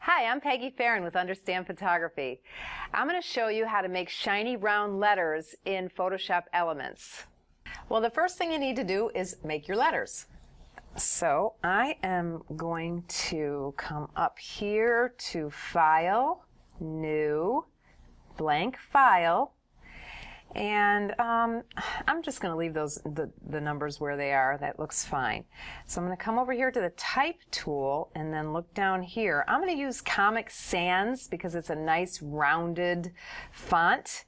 Hi, I'm Peggy Farron with Understand Photography. I'm going to show you how to make shiny round letters in Photoshop Elements. Well, the first thing you need to do is make your letters. So I am going to come up here to File, New, Blank File, and I'm just going to leave the numbers where they are. That looks fine. So I'm going to come over here to the Type tool and then look down here. I'm going to use Comic Sans because it's a nice rounded font,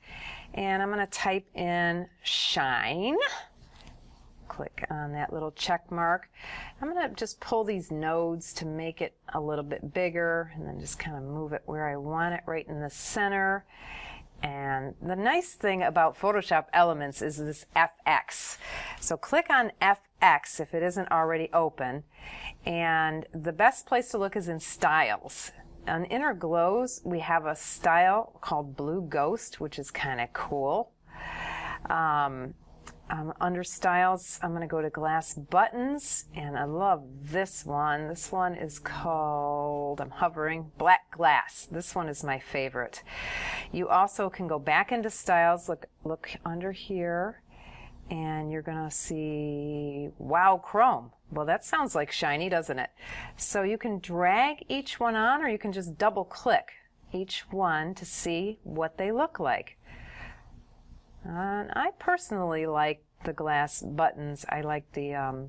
and I'm going to type in Shine. Click on that little check mark. I'm going to just pull these nodes to make it a little bit bigger and then just kind of move it where I want it, right in the center. And the nice thing about Photoshop Elements is this FX. So click on FX if it isn't already open. And the best place to look is in Styles. On Inner Glows, we have a style called Blue Ghost, which is kind of cool. Under Styles, I'm going to go to Glass Buttons, and I love this one. This one is called, I'm hovering, Black Glass. This one is my favorite. You also can go back into Styles, look under here, and you're going to see Wow Chrome. Well, that sounds like shiny, doesn't it? So you can drag each one on, or you can just double click each one to see what they look like. I personally like the glass buttons. I like the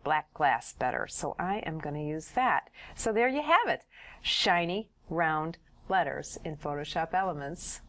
black glass better, so I am going to use that. So there you have it, shiny round letters in Photoshop Elements.